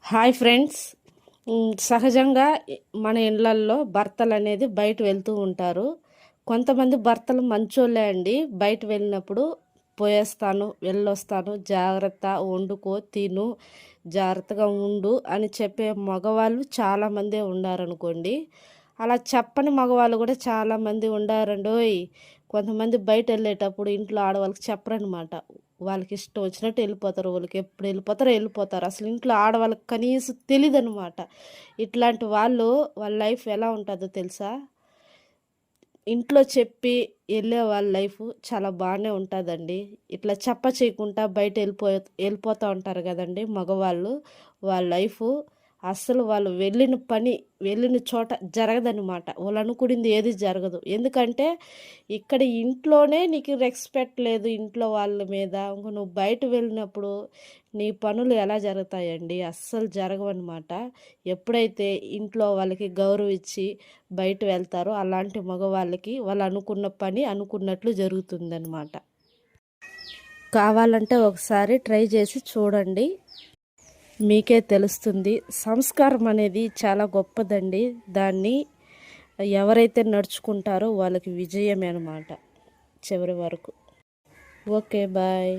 Hi friends. సహజంగా మన ఇళ్ళల్లో భర్తలు అనేది బయట వెళ్తూ ఉంటారు. కొంతమంది భర్తలు మంచోళ్ళే అండి. బయట వెళ్ళినప్పుడు పోయేస్తాను, వెళ్ళొస్తాను, జాగ్రత్త, వండుకో, తిను, జాగ్రత్తగా ఉండు అని చెప్పే మగవాళ్ళు చాలామందే ఉండారనుకోండి. అలా చెప్పని మగవాళ్ళు కూడా చాలామంది ఉండారండోయ్. కొంతమంది బయట వెళ్ళేటప్పుడు ఇంట్లో ఆడవాళ్ళకి చెప్పరనమాట. వాళ్ళకి ఇష్టం వచ్చినట్టు వెళ్ళిపోతారు. వాళ్ళకి ఎప్పుడు వెళ్ళిపోతారో వెళ్ళిపోతారు. అసలు ఇంట్లో ఆడవాళ్ళకి కనీసం తెలీదనమాట. ఇట్లాంటి వాళ్ళు వాళ్ళ లైఫ్ ఎలా ఉంటుందో తెలుసా? ఇంట్లో చెప్పి వెళ్ళే వాళ్ళ లైఫ్ చాలా బాగానే ఉంటుందండి. ఇట్లా చెప్ప చేయకుండా బయట వెళ్ళిపోతూ ఉంటారు కదండి మగవాళ్ళు. వాళ్ళ లైఫ్ అస్సలు వాళ్ళు వెళ్ళిన పని వెళ్ళిన చోట జరగదనమాట. వాళ్ళు అనుకుడింది ఏది జరగదు. ఎందుకంటే ఇక్కడ ఇంట్లోనే నీకు రెస్పెక్ట్ లేదు ఇంట్లో వాళ్ళ మీద. ఇంక నువ్వు బయట వెళ్ళినప్పుడు నీ పనులు ఎలా జరుగుతాయండి? అస్సలు జరగవన్నమాట. ఎప్పుడైతే ఇంట్లో వాళ్ళకి గౌరవం ఇచ్చి బయట వెళ్తారో అలాంటి మగవాళ్ళకి వాళ్ళు అనుకున్న పని అనుకున్నట్లు జరుగుతుందన్నమాట. కావాలంటే ఒకసారి ట్రై చేసి చూడండి, మీకే తెలుస్తుంది. సంస్కారం అనేది చాలా గొప్పదండి. దాన్ని ఎవరైతే నడుచుకుంటారో వాళ్ళకి విజయమే అన్నమాట చివరి వరకు. Okay, bye.